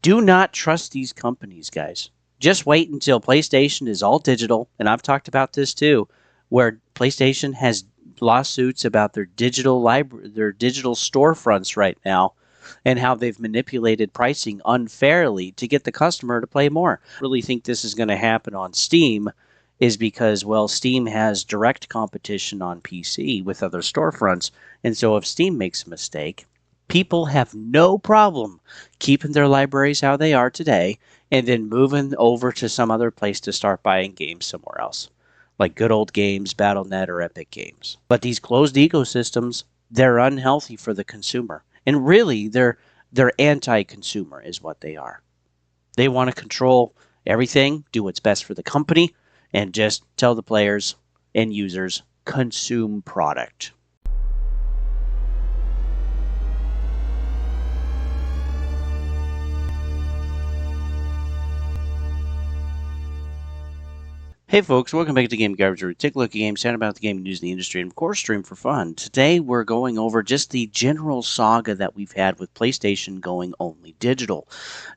Do not trust these companies, guys. Just wait until PlayStation is all digital, and I've talked about this too, where PlayStation has lawsuits about their digital library, their digital storefronts right now, and how they've manipulated pricing unfairly to get the customer to play more. I really think this is going to happen on Steam is because, well, Steam has direct competition on PC with other storefronts. And so if Steam makes a mistake, people have no problem keeping their libraries how they are today and then moving over to some other place to start buying games somewhere else, like Good Old Games, Battle.net, or Epic Games. But these closed ecosystems, they're unhealthy for the consumer. And really, they're anti-consumer is what they are. They want to control everything, do what's best for the company, and just tell the players and users, consume product. Hey folks, welcome back to Game Garbage, where we take a look at games, chat about the game news in the industry, and of course stream for fun. Today we're going over just the general saga that we've had with PlayStation going only digital.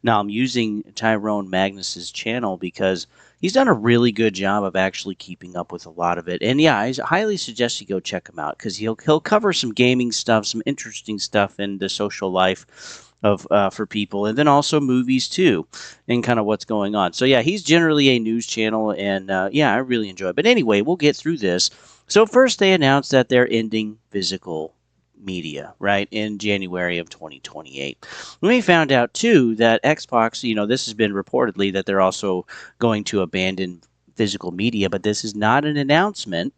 Now I'm using Tyrone Magnus's channel because he's done a really good job of actually keeping up with a lot of it. And yeah, I highly suggest you go check him out because he'll cover some gaming stuff, some interesting stuff in the social life of for people, and then also movies too, and kind of what's going on. So yeah, he's generally a news channel, and yeah, I really enjoy it. But anyway, we'll get through this. So first, they announced that they're ending physical media, right, in January of 2028. We found out too that Xbox, this has been reportedly that they're also going to abandon physical media, but this is not an announcement.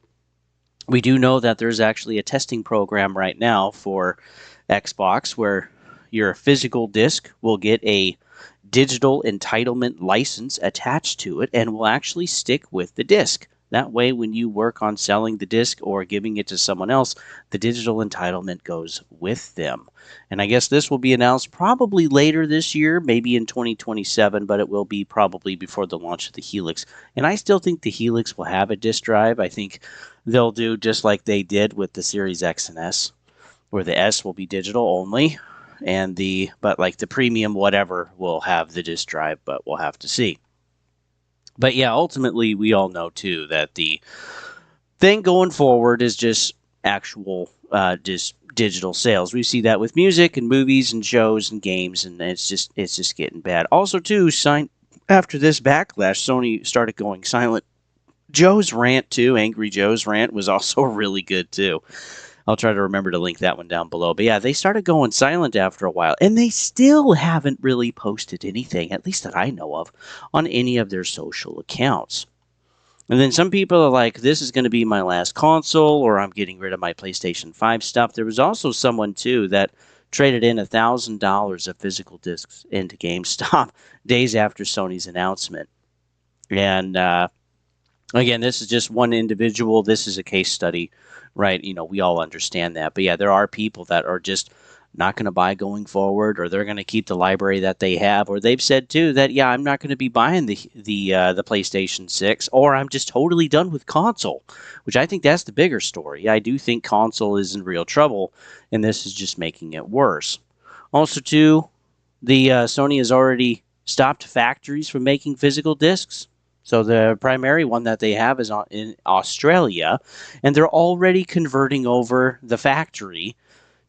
We do know that there's actually a testing program right now for Xbox where your physical disc will get a digital entitlement license attached to it and will actually stick with the disc. That way, when you work on selling the disc or giving it to someone else, the digital entitlement goes with them. And I guess this will be announced probably later this year, maybe in 2027, but it will be probably before the launch of the Helix. And I still think the Helix will have a disc drive. I think they'll do just like they did with the Series X and S, where the S will be digital only, and the premium whatever will have the disk drive, but we'll have to see. But yeah, ultimately we all know too that the thing going forward is just actual just digital sales. We see that with music and movies and shows and games, and it's just getting bad. Also too, after this backlash, Sony started going silent. Joe's rant too, Angry Joe's rant, was also really good too. I'll try to remember to link that one down below. But yeah, they started going silent after a while, and they still haven't really posted anything, at least that I know of, on any of their social accounts. And then some people are like, this is going to be my last console, or I'm getting rid of my PlayStation 5 stuff. There was also someone, too, that traded in $1,000 of physical discs into GameStop days after Sony's announcement. And again, this is just one individual. This is a case study, right? We all understand that. But yeah, there are people that are just not going to buy going forward, or they're going to keep the library that they have, or they've said too that yeah, I'm not going to be buying the PlayStation 6, or I'm just totally done with console, which I think that's the bigger story. I do think console is in real trouble, and this is just making it worse. Also too, the Sony has already stopped factories from making physical discs. So the primary one that they have is in Australia, and they're already converting over the factory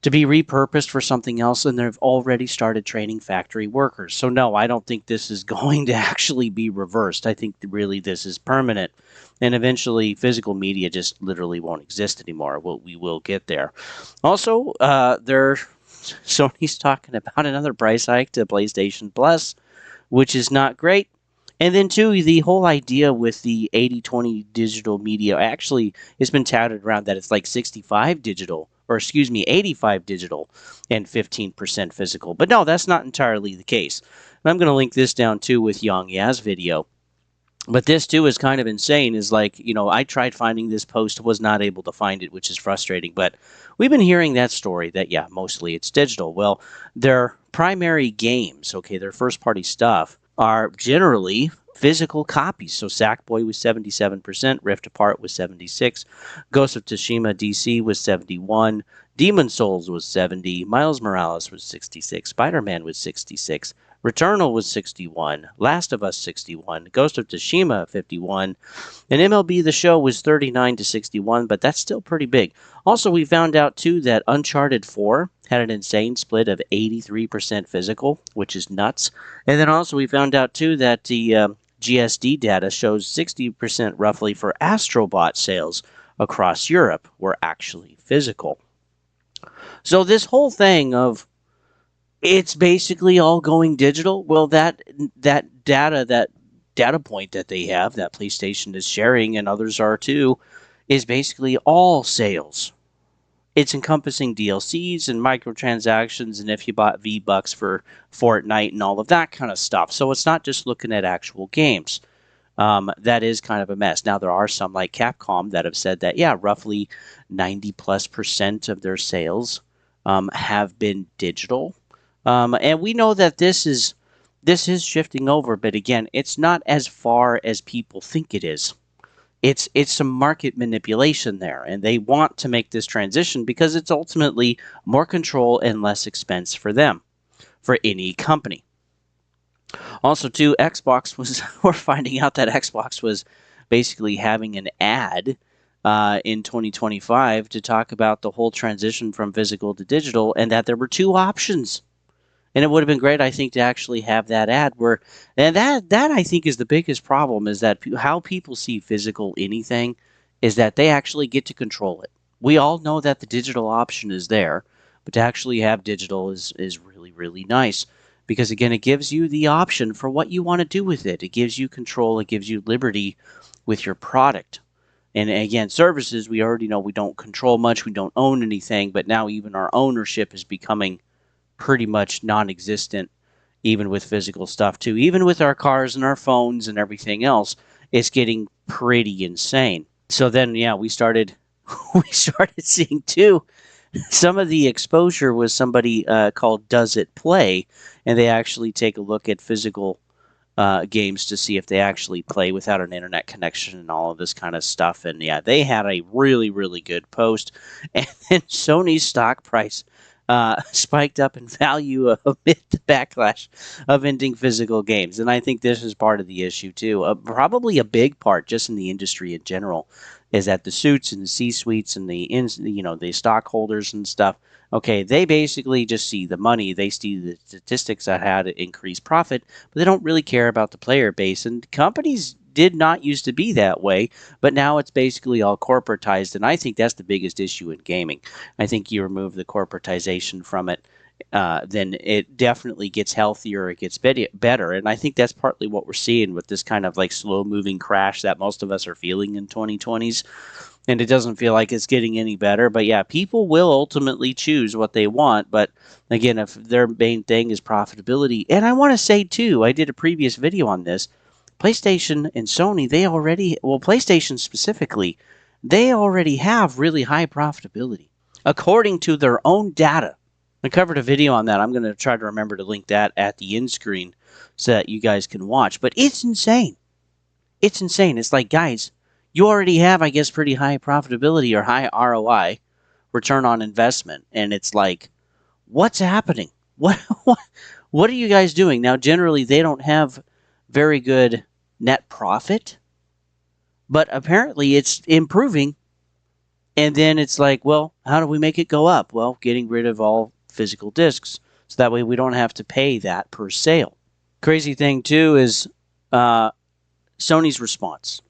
to be repurposed for something else, and they've already started training factory workers. So no, I don't think this is going to actually be reversed. I think really this is permanent, and eventually physical media just literally won't exist anymore. We will get there. Also, Sony's talking about another price hike to PlayStation Plus, which is not great. And then, too, the whole idea with the 80-20 digital media, actually, it's been touted around that it's like 65 digital, or excuse me, 85 digital and 15% physical. But no, that's not entirely the case. And I'm going to link this down, too, with Yong Yea's video. But this, too, is kind of insane. Is like, I tried finding this post, was not able to find it, which is frustrating. But we've been hearing that story that, yeah, mostly it's digital. Well, their primary games, okay, their first-party stuff, are generally physical copies. So Sackboy was 77%, Rift Apart was 76%, Ghost of Tsushima DC was 71%, Demon Souls was 70%, Miles Morales was 66%, Spider-Man was 66%, Returnal was 61, Last of Us 61, Ghost of Tsushima 51, and MLB The Show was 39 to 61, but that's still pretty big. Also, we found out too that Uncharted 4 had an insane split of 83% physical, which is nuts. And then also we found out too that the GSD data shows 60% roughly for Astrobot sales across Europe were actually physical. So this whole thing of it's basically all going digital. Well, that data point that they have, that PlayStation is sharing and others are too, is basically all sales. It's encompassing DLCs and microtransactions, and if you bought V-Bucks for Fortnite and all of that kind of stuff. So it's not just looking at actual games. That is kind of a mess. Now, there are some like Capcom that have said that, yeah, roughly 90+% of their sales have been digital. And we know that this is shifting over, but again, it's not as far as people think it is. It's some market manipulation there, and they want to make this transition because it's ultimately more control and less expense for them, for any company. Also, too, Xbox was we're finding out that Xbox was basically having an ad in 2025 to talk about the whole transition from physical to digital, and that there were two options. And it would have been great, I think, to actually have that ad where, and that I think is the biggest problem, is that how people see physical anything is that they actually get to control it. We all know that the digital option is there, but to actually have digital is really, really nice because, again, it gives you the option for what you want to do with it. It gives you control. It gives you liberty with your product. And again, services, we already know we don't control much. We don't own anything, but now even our ownership is becoming pretty much non-existent, even with physical stuff too. Even with our cars and our phones and everything else, it's getting pretty insane. So then, yeah, we started seeing too. Some of the exposure was somebody called Does It Play, and they actually take a look at physical games to see if they actually play without an internet connection and all of this kind of stuff. And yeah, they had a really, really good post. And then Sony's stock price spiked up in value amid the backlash of ending physical games. And I think this is part of the issue too. Probably a big part, just in the industry in general, is that the suits and the C-suites and the stockholders and stuff. Okay, they basically just see the money. They see the statistics that had increased profit, but they don't really care about the player base. And companies did not used to be that way, but now it's basically all corporatized, and I think that's the biggest issue in gaming. I think you remove the corporatization from it, then it definitely gets healthier, it gets better, and I think that's partly what we're seeing with this kind of like slow-moving crash that most of us are feeling in 2020s, and it doesn't feel like it's getting any better. But yeah, people will ultimately choose what they want, but again, if their main thing is profitability, and I want to say too, I did a previous video on this, PlayStation and Sony, PlayStation specifically, they already have really high profitability, according to their own data. I covered a video on that. I'm going to try to remember to link that at the end screen so that you guys can watch. But it's insane. It's insane. It's like, guys, you already have, I guess, pretty high profitability or high ROI, return on investment. And it's like, what's happening? What are you guys doing? Now, generally, they don't have very good net profit, but apparently it's improving. And then it's like, well, how do we make it go up? Well, getting rid of all physical discs, so that way we don't have to pay that per sale. Crazy thing too is Sony's response.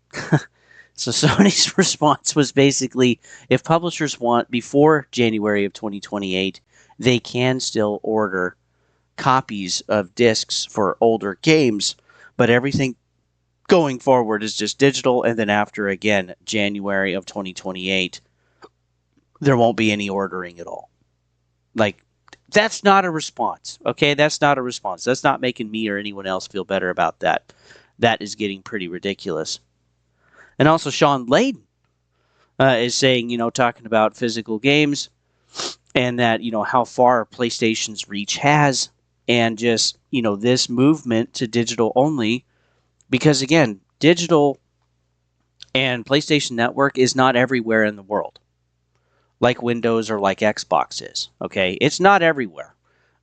So Sony's response was basically, if publishers want, before January of 2028, they can still order copies of discs for older games, but everything going forward is just digital, and then after, again, January of 2028, there won't be any ordering at all. Like, that's not a response, okay? That's not a response. That's not making me or anyone else feel better about that. That is getting pretty ridiculous. And also, Sean Layden is saying, talking about physical games and that, how far PlayStation's reach has, and just, this movement to digital only, because, again, digital and PlayStation Network is not everywhere in the world, like Windows or like Xbox is, okay? It's not everywhere.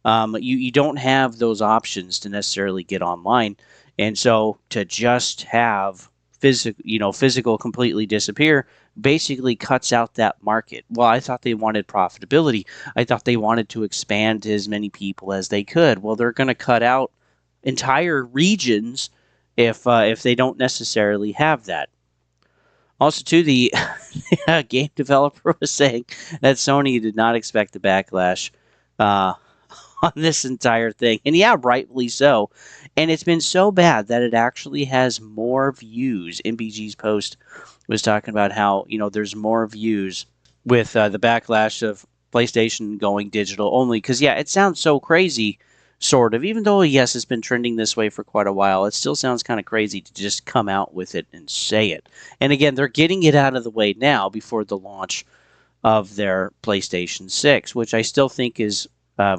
You don't have those options to necessarily get online, and so to just have physical completely disappear basically cuts out that market. Well, I thought they wanted profitability. I thought they wanted to expand to as many people as they could. Well, they're going to cut out entire regions if they don't necessarily have that. Also, too, the game developer was saying that Sony did not expect the backlash uh, on this entire thing. And yeah, rightfully so. And it's been so bad that it actually has more views. MBG's post was talking about how, there's more views with the backlash of PlayStation going digital only. Because, yeah, it sounds so crazy, sort of. Even though, yes, it's been trending this way for quite a while, it still sounds kind of crazy to just come out with it and say it. And again, they're getting it out of the way now before the launch of their PlayStation 6, which I still think is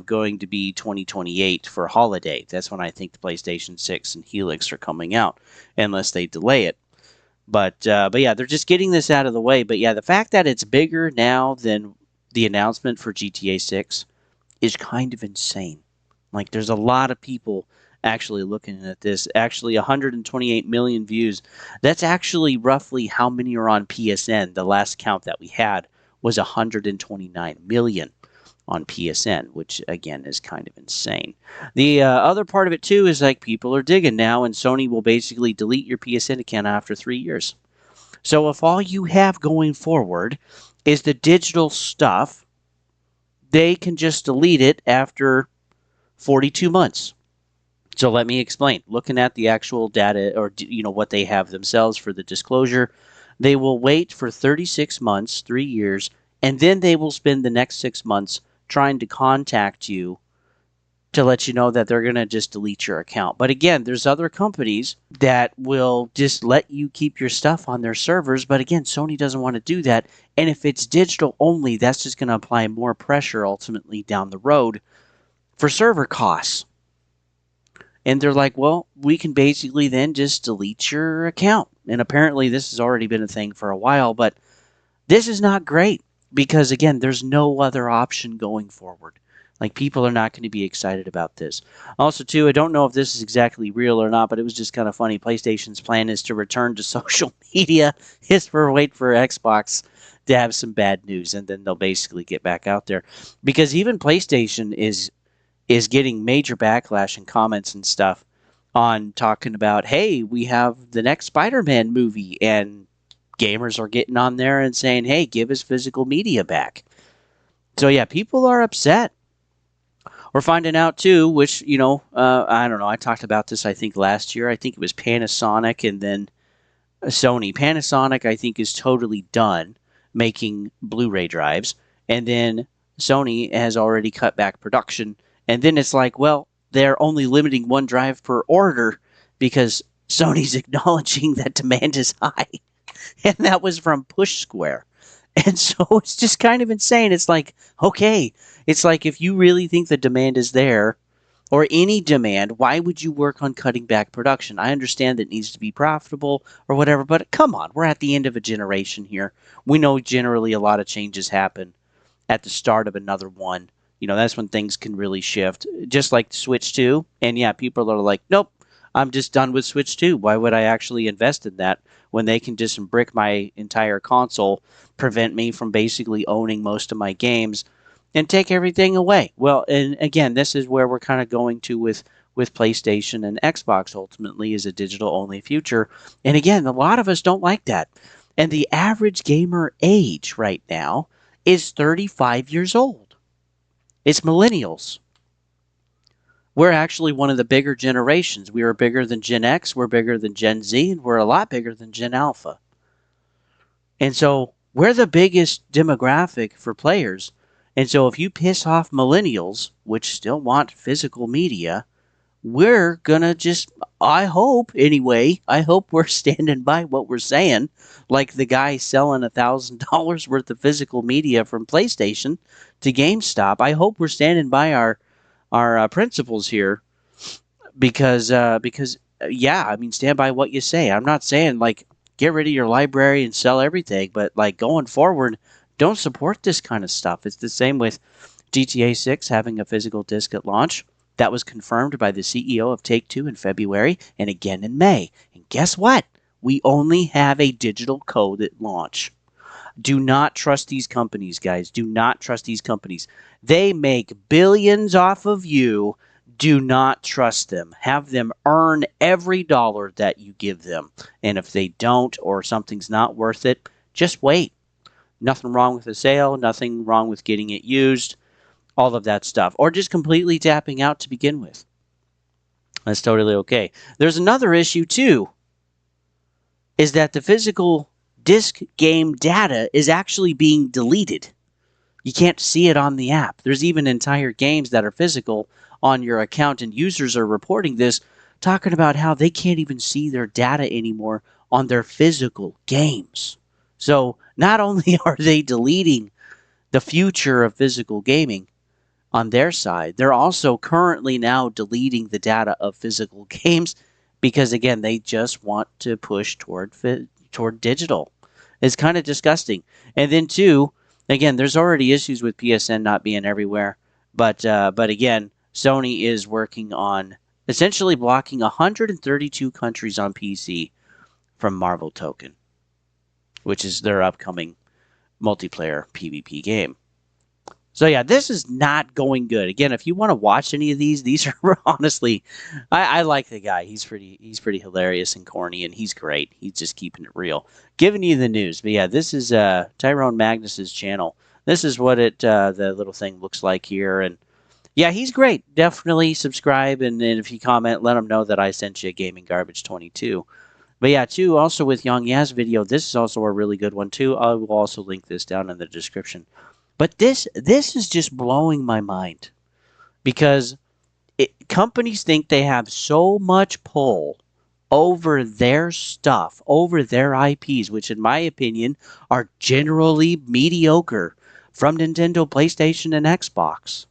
going to be 2028 for holiday. That's when I think the PlayStation 6 and Helix are coming out, unless they delay it. But yeah, they're just getting this out of the way. But yeah, the fact that it's bigger now than the announcement for GTA 6 is kind of insane. Like, there's a lot of people actually looking at this. Actually, 128 million views. That's actually roughly how many are on PSN. The last count that we had was 129 million on PSN, which again is kind of insane. The other part of it too is like people are digging now, and Sony will basically delete your PSN account after 3 years. So if all you have going forward is the digital stuff, they can just delete it after 42 months. So let me explain. Looking at the actual data, or what they have themselves for the disclosure, they will wait for 36 months, 3 years, and then they will spend the next 6 months trying to contact you to let you know that they're going to just delete your account. But again, there's other companies that will just let you keep your stuff on their servers. But again, Sony doesn't want to do that. And if it's digital only, that's just going to apply more pressure ultimately down the road for server costs. And they're like, well, we can basically then just delete your account. And apparently this has already been a thing for a while, but this is not great because, again, there's no other option going forward. Like, people are not going to be excited about this. Also, too, I don't know if this is exactly real or not, but it was just kind of funny. PlayStation's plan is to return to social media. Is for wait for Xbox to have some bad news, and then they'll basically get back out there. Because even PlayStation is getting major backlash and comments and stuff on talking about, hey, we have the next Spider-Man movie, and gamers are getting on there and saying, hey, give us physical media back. So yeah, people are upset. We're finding out too, which, I don't know, I talked about this I think last year. I think it was Panasonic and then Sony. Panasonic, I think, is totally done making Blu-ray drives, and then Sony has already cut back production. And then it's like, well, they're only limiting one drive per order because Sony's acknowledging that demand is high. And that was from Push Square. And so it's just kind of insane. It's like, okay, it's like if you really think the demand is there, or any demand, why would you work on cutting back production? I understand that it needs to be profitable or whatever, but come on, we're at the end of a generation here. We know generally a lot of changes happen at the start of another one. That's when things can really shift, just like Switch 2. And yeah, people are like, nope, I'm just done with Switch 2. Why would I actually invest in that when they can just brick my entire console, prevent me from basically owning most of my games, and take everything away? Well, and again, this is where we're kind of going to with PlayStation and Xbox ultimately, is a digital-only future. And again, a lot of us don't like that. And the average gamer age right now is 35 years old. It's millennials. We're actually one of the bigger generations. We are bigger than Gen X, we're bigger than Gen Z, and we're a lot bigger than Gen Alpha. And so we're the biggest demographic for players. And so if you piss off millennials, which still want physical media, we're gonna just, I hope anyway, I hope we're standing by what we're saying. Like the guy selling $1,000 worth of physical media from PlayStation to GameStop. I hope we're standing by our principles here, because yeah, I mean, stand by what you say. I'm not saying like get rid of your library and sell everything, but like going forward, don't support this kind of stuff. It's the same with GTA 6 having a physical disc at launch. That was confirmed by the CEO of Take-Two in February and again in May. And guess what? We only have a digital code at launch. Do not trust these companies, guys. Do not trust these companies. They make billions off of you. Do not trust them. Have them earn every dollar that you give them. And if they don't or something's not worth it, just wait. Nothing wrong with the sale. Nothing wrong with getting it used. All of that stuff. Or just completely tapping out to begin with. That's totally okay. There's another issue, too, is that the physical disc game data is actually being deleted. You can't see it on the app. There's even entire games that are physical on your account, and users are reporting this, talking about how they can't even see their data anymore on their physical games. So not only are they deleting the future of physical gaming on their side, they're also currently now deleting the data of physical games because, again, they just want to push toward digital. It's kind of disgusting. And then, too, again, there's already issues with PSN not being everywhere. But again, Sony is working on essentially blocking 132 countries on PC from Marvel Token, which is their upcoming multiplayer PvP game. So yeah, this is not going good. Again, if you want to watch any of these are honestly, I like the guy. He's pretty hilarious and corny, and he's great. He's just keeping it real, giving you the news. But yeah, this is Tyrone Magnus's channel. This is what the little thing looks like here, and yeah, he's great. Definitely subscribe, and if you comment, let him know that I sent you Gaming Garbage 22. But yeah, too, also with Yong Yea's video, this is also a really good one too. I will also link this down in the description. But this is just blowing my mind because companies think they have so much pull over their stuff, over their IPs, which in my opinion are generally mediocre from Nintendo, PlayStation, and Xbox,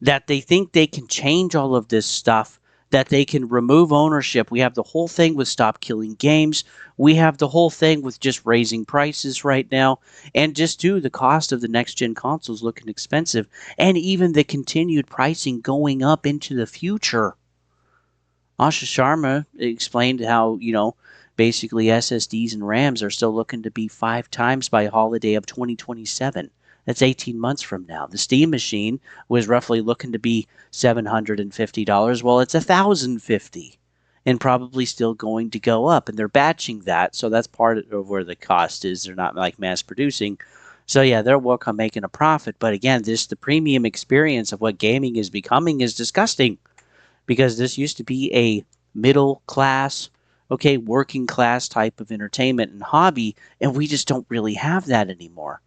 that they think they can change all of this stuff, that they can remove ownership. We have the whole thing with stop killing games. We have the whole thing with just raising prices right now. And just too, the cost of the next-gen consoles looking expensive. And even the continued pricing going up into the future. Asha Sharma explained how, basically SSDs and RAMs are still looking to be 5 times by holiday of 2027. That's 18 months from now. The Steam machine was roughly looking to be $750. Well, it's $1,050 and probably still going to go up. And they're batching that, so that's part of where the cost is. They're not like mass producing. So yeah, they'll work on making a profit. But again, the premium experience of what gaming is becoming is disgusting because this used to be a middle class, working class type of entertainment and hobby, and we just don't really have that anymore.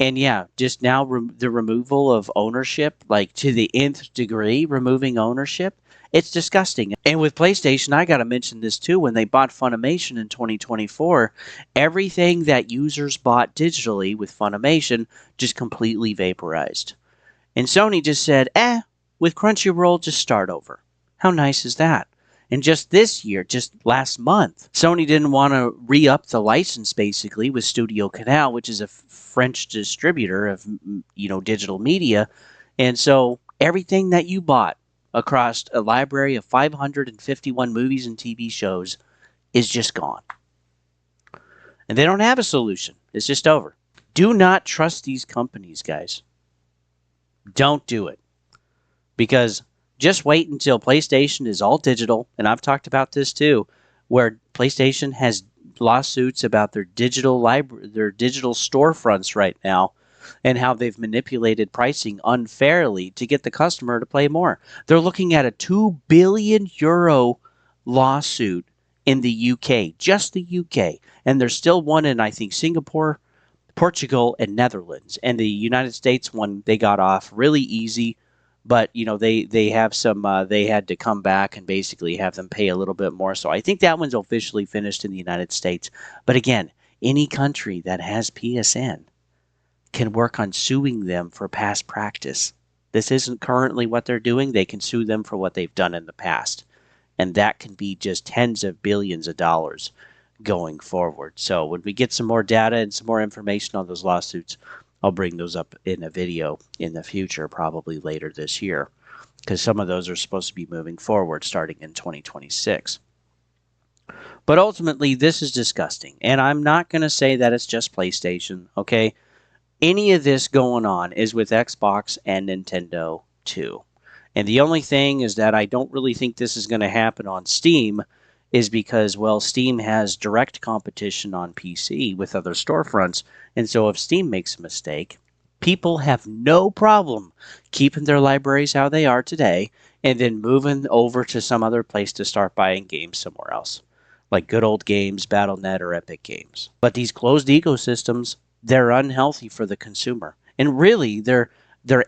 And yeah, just now the removal of ownership, like to the nth degree, removing ownership, it's disgusting. And with PlayStation, I got to mention this too. When they bought Funimation in 2024, everything that users bought digitally with Funimation just completely vaporized. And Sony just said, with Crunchyroll, just start over. How nice is that? And just this year, just last month, Sony didn't want to re-up the license basically with Studio Canal, which is a French distributor of digital media. And so everything that you bought across a library of 551 movies and TV shows is just gone. And they don't have a solution. It's just over. Do not trust these companies, guys. Don't do it. Because just wait until PlayStation is all digital, and I've talked about this too, where PlayStation has lawsuits about their digital storefronts right now and how they've manipulated pricing unfairly to get the customer to play more. They're looking at a €2 billion lawsuit in the UK, just the UK, and there's still one in, I think, Singapore, Portugal, and Netherlands. And the United States one, they got off really easy. But, they have some, they had to come back and basically have them pay a little bit more. So I think that one's officially finished in the United States. But again, any country that has PSN can work on suing them for past practice. This isn't currently what they're doing. They can sue them for what they've done in the past. And that can be just tens of billions of dollars going forward. So when we get some more data and some more information on those lawsuits, I'll bring those up in a video in the future, probably later this year, because some of those are supposed to be moving forward starting in 2026. But ultimately, this is disgusting. And I'm not going to say that it's just PlayStation, okay? Any of this going on is with Xbox and Nintendo too. And the only thing is that I don't really think this is going to happen on Steam is because, well, Steam has direct competition on PC with other storefronts. And so if Steam makes a mistake, people have no problem keeping their libraries how they are today and then moving over to some other place to start buying games somewhere else, like Good Old Games, Battle.net, or Epic Games. But these closed ecosystems, they're unhealthy for the consumer. And really, they're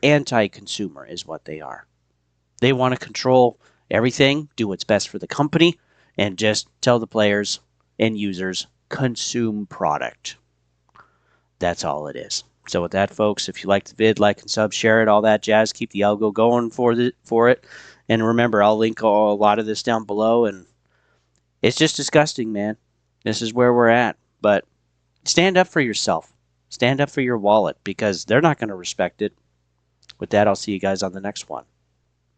anti-consumer is what they are. They want to control everything, do what's best for the company, and just tell the players and users, consume product. That's all it is. So with that, folks, if you like the vid, like and sub, share it, all that jazz. Keep the algo going for it. And remember, I'll link a lot of this down below. And it's just disgusting, man. This is where we're at. But stand up for yourself. Stand up for your wallet because they're not going to respect it. With that, I'll see you guys on the next one.